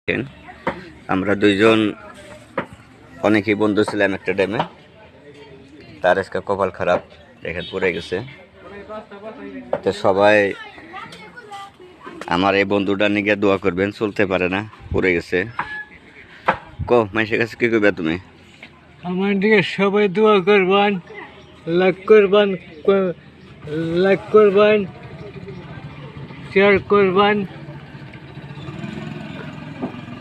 দেখেন আমরা দুইজন অনেকই বন্ধু ছিলাম একটা টাইমে। তার আজকে কপাল খারাপ, দেখেন পড়ে গেছে। তো সবাই আমার এই বন্ধুটা নিয়ে দোয়া করবেন, চলতে পারে না, পড়ে গেছে। মানুষের কাছে কি করবে তুমি? আমার দিকে সবাই দোয়া করবেন, লাইক করবেন, লাইক করবেন, শেয়ার করবেন।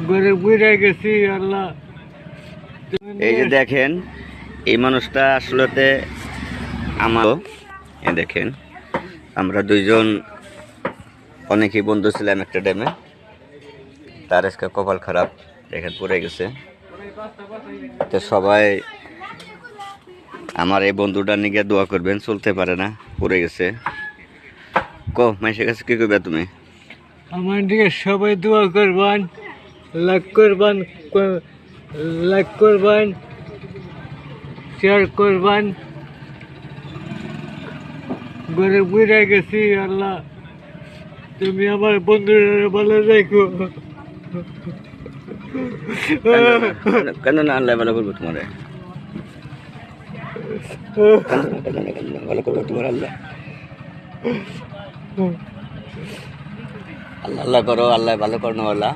ঘরে বুঝে গেছি আল্লাহ। এই যে দেখেন এই মানুষটা আসলে আমার দেখেন আমরা দুইজন অনেকই বন্ধু ছিলাম একটা টাইমে। তার আজকে কপাল খারাপ, দেখেন পড়ে গেছে। তো সবাই আমার এই বন্ধুটা নিয়ে দোয়া করবেন, চলতে পারে না, পড়ে গেছে। মানুষের কাছে কি করবে তুমি? আমার দিকে সবাই দোয়া করবেন, লাইক করবেন, লাইক করবেন, শেয়ার করবেন। ঘরে বুঝে গেছি আল্লাহ, তুমি আমার বন্ধুরা ভালো রেখো। কেন না, আল্লাহ ভালো করবো তোমার, ভালো করবো তোমার আল্লাহ। আল্লাহ আল্লাহ করো, আল্লাহ ভালো করো আল্লাহ।